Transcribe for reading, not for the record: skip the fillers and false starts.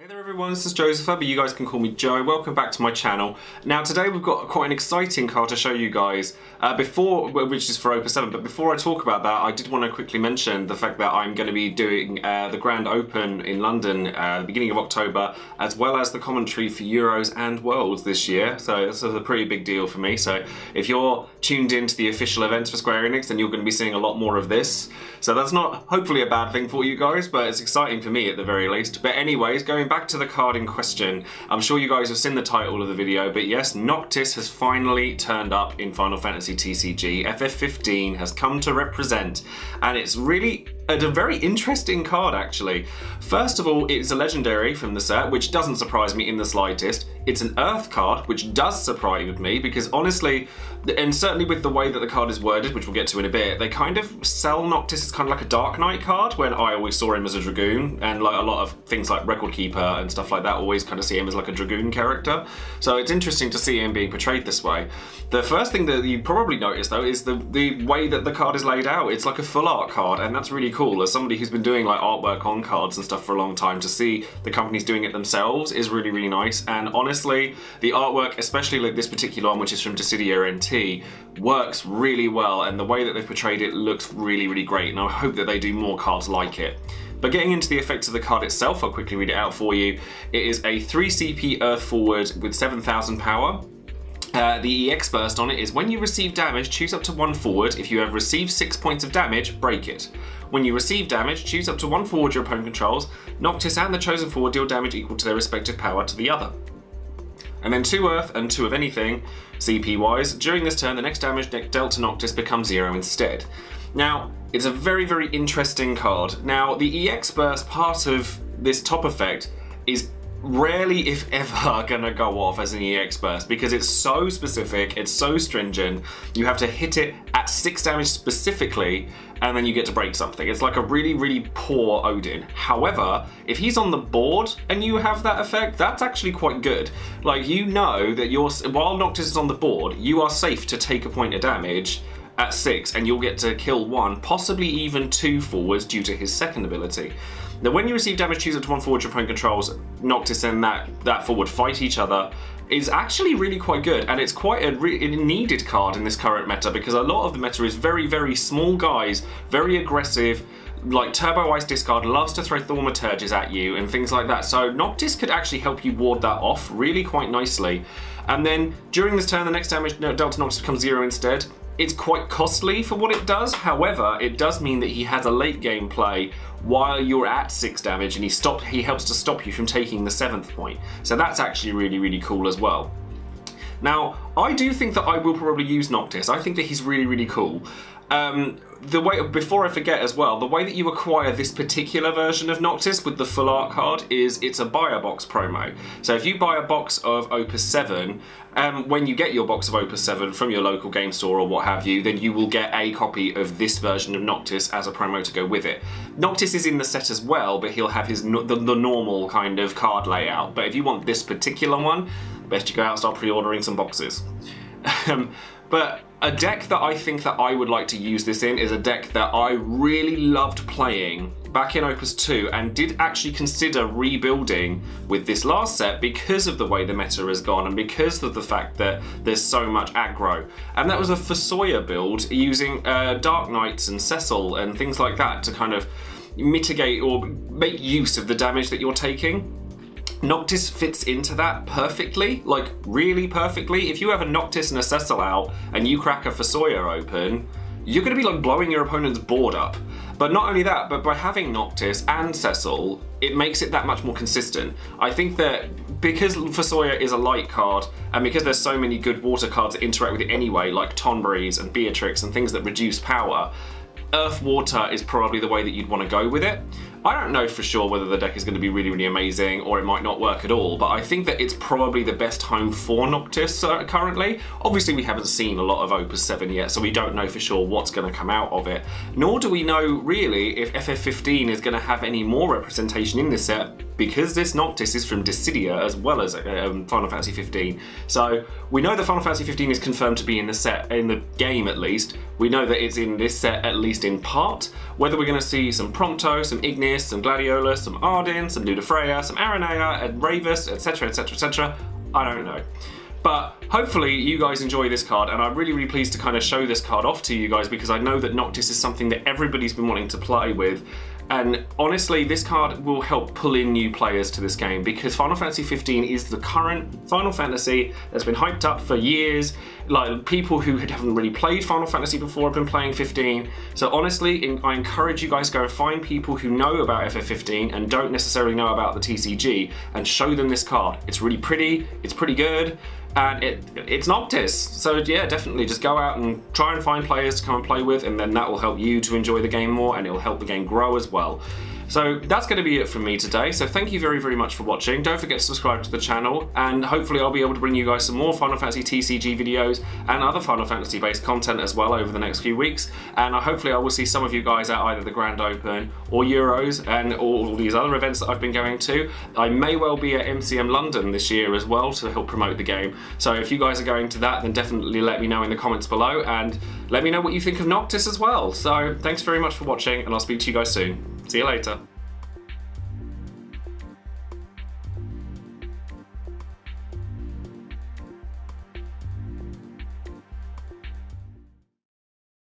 Hey there everyone, this is Joesephyr, but you guys can call me Joe. Welcome back to my channel. Now today we've got quite an exciting card to show you guys, which is for Opus VII, but before I talk about that I did want to quickly mention the fact that I'm going to be doing the Grand Open in London the beginning of October, as well as the commentary for Euros and Worlds this year, so this is a pretty big deal for me. So if you're tuned into the official events for Square Enix, then you're going to be seeing a lot more of this. So that's not hopefully a bad thing for you guys, but it's exciting for me at the very least. But anyways, going back to the card in question, I'm sure you guys have seen the title of the video, but yes, Noctis has finally turned up in Final Fantasy TCG. FF15 has come to represent, and it's really a very interesting card actually. First of all, it's a legendary from the set, which doesn't surprise me in the slightest. It's an Earth card, which does surprise me because honestly, and certainly with the way that the card is worded, which we'll get to in a bit, they kind of sell Noctis as kind of like a Dark Knight card, when I always saw him as a Dragoon, and like a lot of things like Record Keeper and stuff like that always kind of see him as like a Dragoon character. So it's interesting to see him being portrayed this way. The first thing that you probably notice though is the way that the card is laid out. It's like a full art card, and that's really cool. As somebody who's been doing like artwork on cards and stuff for a long time, to see the companies doing it themselves is really, really nice. And honestly, the artwork, especially like this particular one, which is from Dissidia NT, works really well, and the way that they've portrayed it looks really, really great, and I hope that they do more cards like it. But getting into the effects of the card itself, I'll quickly read it out for you. It is a 3 CP Earth Forward with 7,000 power. The EX burst on it is when you receive damage, choose up to 1 forward. If you have received 6 points of damage, break it. When you receive damage, choose up to 1 forward your opponent controls. Noctis and the chosen forward deal damage equal to their respective power to the other. And then 2 Earth and 2 of anything, CP wise. During this turn, the next damage dealt to Noctis becomes 0 instead. Now, it's a very, very interesting card. Now, the EX burst part of this top effect is rarely, if ever, gonna go off as an EX burst because it's so specific, it's so stringent. You have to hit it at 6 damage specifically, and then you get to break something. It's like a really, really poor Odin. However, if he's on the board and you have that effect, that's actually quite good. Like, you know that while Noctis is on the board, you are safe to take a point of damage at 6, and you'll get to kill 1, possibly even 2 forwards due to his second ability. Now, when you receive damage, choose up to 1 forward your opponent controls. Noctis and that forward fight each other is actually really quite good, and it's quite a needed card in this current meta, because a lot of the meta is very, very small guys, very aggressive, like Turbo Ice Discard loves to throw Thaumaturges at you and things like that. So Noctis could actually help you ward that off really quite nicely. And then during this turn, the next damage dealt to Noctis becomes 0 instead. It's quite costly for what it does, however, it does mean that he has a late game play while you're at 6 damage, and he helps to stop you from taking the 7th point. So that's actually really, really cool as well. Now, I do think that I will probably use Noctis. I think that he's really, really cool. Before I forget as well, the way that you acquire this particular version of Noctis with the full art card is it's a buy a box promo. So if you buy a box of Opus 7, when you get your box of Opus 7 from your local game store or what have you, then you will get a copy of this version of Noctis as a promo to go with it. Noctis is in the set as well, but he'll have the normal kind of card layout. But if you want this particular one, best you go out and start pre-ordering some boxes. But a deck that I think that I would like to use this in is a deck that I really loved playing back in Opus 2 and did actually consider rebuilding with this last set because of the way the meta has gone and because of the fact that there's so much aggro. And that was a Fusoya build using Dark Knights and Cecil and things like that to kind of mitigate or make use of the damage that you're taking. Noctis fits into that perfectly, like really perfectly. If you have a Noctis and a Cecil out and you crack a Fusoya open, you're going to be like blowing your opponent's board up. But not only that, but by having Noctis and Cecil, it makes it that much more consistent. I think that because Fusoya is a light card, and because there's so many good water cards that interact with it anyway, like Tonbreeze and Beatrix and things that reduce power, Earth Water is probably the way that you'd want to go with it. I don't know for sure whether the deck is going to be really, really amazing or it might not work at all, but I think that it's probably the best home for Noctis currently. Obviously we haven't seen a lot of Opus 7 yet, so we don't know for sure what's going to come out of it. Nor do we know really if FF15 is going to have any more representation in this set, because this Noctis is from Dissidia as well as Final Fantasy 15. So we know that Final Fantasy 15 is confirmed to be in the set, in the game at least. We know that it's in this set at least in part. Whether we're going to see some Prompto, some Ignis, some Gladiolus, some Ardyn, some Ludifreya, some Aranea, and Ravus, etc, etc, etc, I don't know. But hopefully you guys enjoy this card, and I'm really, really pleased to kind of show this card off to you guys because I know that Noctis is something that everybody's been wanting to play with. And honestly, this card will help pull in new players to this game because Final Fantasy 15 is the current Final Fantasy that's been hyped up for years. Like, people who haven't really played Final Fantasy before have been playing 15. So honestly, I encourage you guys to go and find people who know about FF15 and don't necessarily know about the TCG and show them this card. It's really pretty, it's pretty good, and it's Noctis. So yeah, definitely just go out and try and find players to come and play with, and then that will help you to enjoy the game more, and it will help the game grow as well. So that's going to be it from me today. So thank you very, very much for watching. Don't forget to subscribe to the channel, and hopefully I'll be able to bring you guys some more Final Fantasy TCG videos and other Final Fantasy based content as well over the next few weeks. And hopefully I will see some of you guys at either the Grand Open or Euros and all these other events that I've been going to. I may well be at MCM London this year as well to help promote the game. So if you guys are going to that, then definitely let me know in the comments below, and let me know what you think of Noctis as well. So thanks very much for watching, and I'll speak to you guys soon. See you later.